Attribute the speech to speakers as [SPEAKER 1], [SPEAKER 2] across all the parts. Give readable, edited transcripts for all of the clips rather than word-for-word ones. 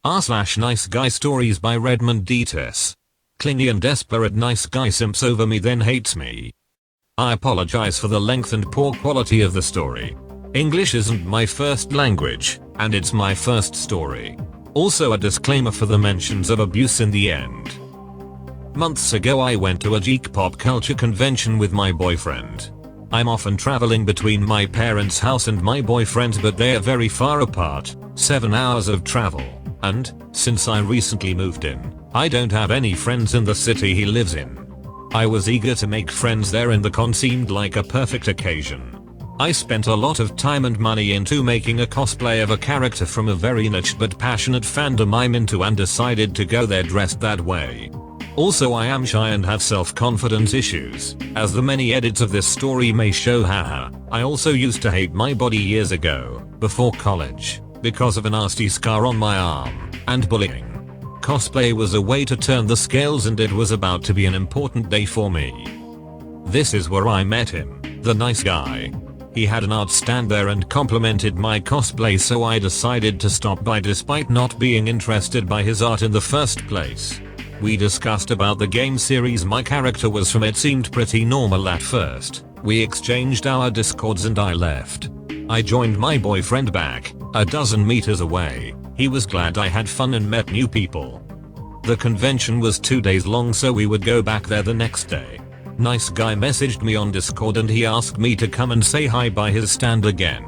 [SPEAKER 1] r/niceguystories by Redmond Dtes. Clingy and desperate nice guy simps over me then hates me. I apologize for the length and poor quality of the story. English isn't my first language, and it's my first story. Also a disclaimer for the mentions of abuse in the end. Months ago I went to a geek pop culture convention with my boyfriend. I'm often traveling between my parents' house and my boyfriend's, but they are very far apart, 7 hours of travel, and, since I recently moved in, I don't have any friends in the city he lives in. I was eager to make friends there and the con seemed like a perfect occasion. I spent a lot of time and money into making a cosplay of a character from a very niche but passionate fandom I'm into and decided to go there dressed that way. Also I am shy and have self-confidence issues, as the many edits of this story may show. Haha. I also used to hate my body years ago, before college, because of a nasty scar on my arm, and bullying. Cosplay was a way to turn the scales and it was about to be an important day for me. This is where I met him, the nice guy. He had an art stand there and complimented my cosplay, so I decided to stop by despite not being interested by his art in the first place. We discussed about the game series my character was from. It seemed pretty normal at first. We exchanged our discords and I left. I joined my boyfriend back, a dozen meters away. He was glad I had fun and met new people. The convention was 2 days long, so we would go back there the next day. Nice guy messaged me on Discord and he asked me to come and say hi by his stand again.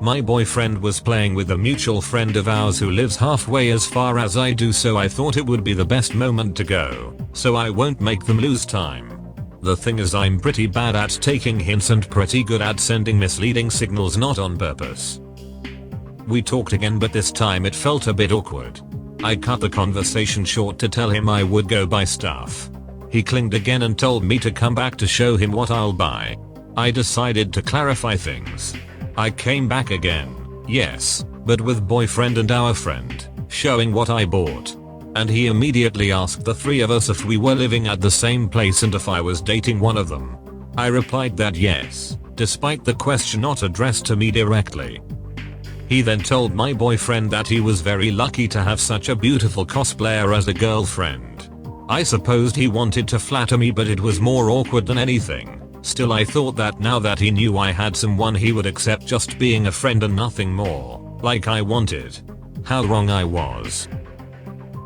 [SPEAKER 1] My boyfriend was playing with a mutual friend of ours who lives halfway as far as I do, so I thought it would be the best moment to go, so I won't make them lose time. The thing is, I'm pretty bad at taking hints and pretty good at sending misleading signals not on purpose. We talked again, but this time it felt a bit awkward. I cut the conversation short to tell him I would go buy stuff. He clinged again and told me to come back to show him what I'll buy. I decided to clarify things. I came back again, yes, but with boyfriend and our friend, showing what I bought. And he immediately asked the three of us if we were living at the same place and if I was dating one of them. I replied that yes, despite the question not addressed to me directly. He then told my boyfriend that he was very lucky to have such a beautiful cosplayer as a girlfriend. I supposed he wanted to flatter me, but it was more awkward than anything. Still, I thought that now that he knew I had someone, he would accept just being a friend and nothing more, like I wanted. How wrong I was.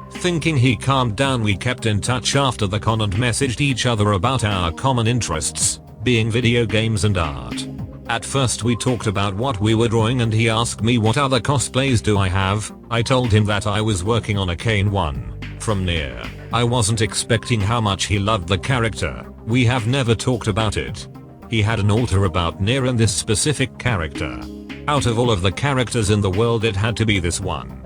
[SPEAKER 1] Thinking he calmed down, we kept in touch after the con and messaged each other about our common interests, being video games and art. At first we talked about what we were drawing and he asked me what other cosplays do I have. I told him that I was working on a Kane 1 from Nier. I wasn't expecting how much he loved the character. We have never talked about it. He had an altar about Nier and this specific character. Out of all of the characters in the world, it had to be this one.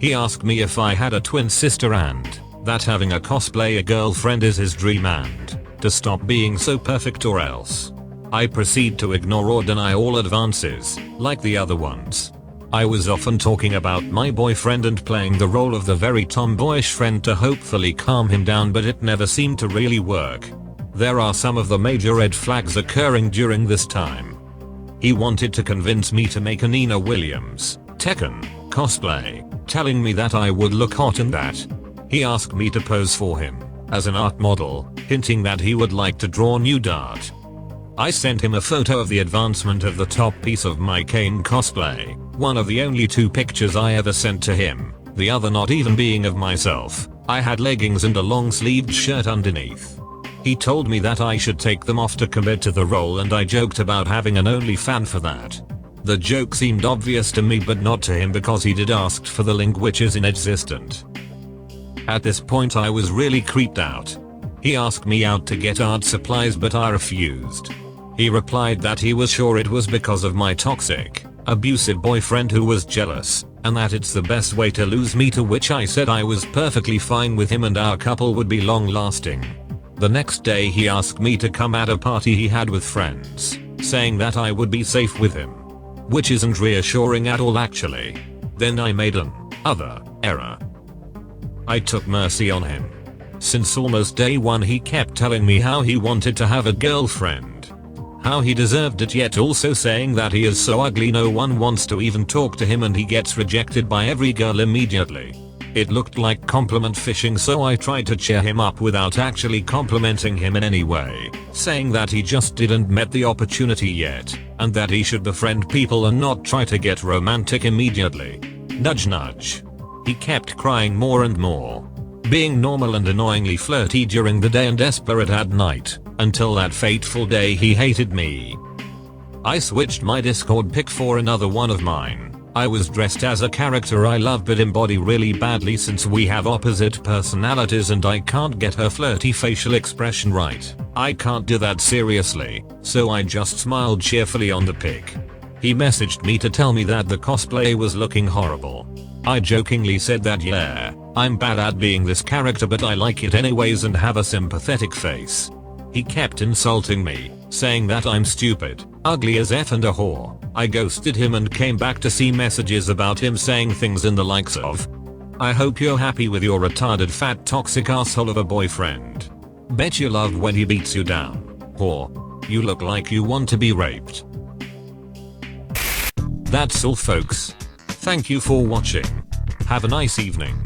[SPEAKER 1] He asked me if I had a twin sister and that having a cosplayer girlfriend is his dream and to stop being so perfect or else. I proceed to ignore or deny all advances, like the other ones. I was often talking about my boyfriend and playing the role of the very tomboyish friend to hopefully calm him down, but it never seemed to really work. There are some of the major red flags occurring during this time. He wanted to convince me to make a Nina Williams, Tekken, cosplay, telling me that I would look hot in that. He asked me to pose for him, as an art model, hinting that he would like to draw nude art. I sent him a photo of the advancement of the top piece of my Kane cosplay, one of the only 2 pictures I ever sent to him, the other not even being of myself. I had leggings and a long-sleeved shirt underneath. He told me that I should take them off to commit to the role, and I joked about having an OnlyFans for that. The joke seemed obvious to me but not to him because he did ask for the link, which is inexistent. At this point I was really creeped out. He asked me out to get art supplies but I refused. He replied that he was sure it was because of my toxic, abusive boyfriend who was jealous, and that it's the best way to lose me, to which I said I was perfectly fine with him and our couple would be long lasting. The next day he asked me to come at a party he had with friends, saying that I would be safe with him. Which isn't reassuring at all actually. Then I made an error. I took mercy on him. Since almost day one he kept telling me how he wanted to have a girlfriend. How he deserved it, yet also saying that he is so ugly no one wants to even talk to him and he gets rejected by every girl immediately. It looked like compliment fishing, so I tried to cheer him up without actually complimenting him in any way, saying that he just didn't met the opportunity yet, and that he should befriend people and not try to get romantic immediately. Nudge nudge. He kept crying more and more, being normal and annoyingly flirty during the day and desperate at night, until that fateful day he hated me. I switched my Discord pic for another one of mine. I was dressed as a character I love but embody really badly since we have opposite personalities and I can't get her flirty facial expression right. I can't do that seriously, so I just smiled cheerfully on the pic. He messaged me to tell me that the cosplay was looking horrible. I jokingly said that yeah, I'm bad at being this character but I like it anyways and have a sympathetic face. He kept insulting me, saying that I'm stupid, ugly as F and a whore. I ghosted him and came back to see messages about him saying things in the likes of, "I hope you're happy with your retarded fat toxic asshole of a boyfriend. Bet you love when he beats you down. Whore. You look like you want to be raped." That's all folks. Thank you for watching. Have a nice evening.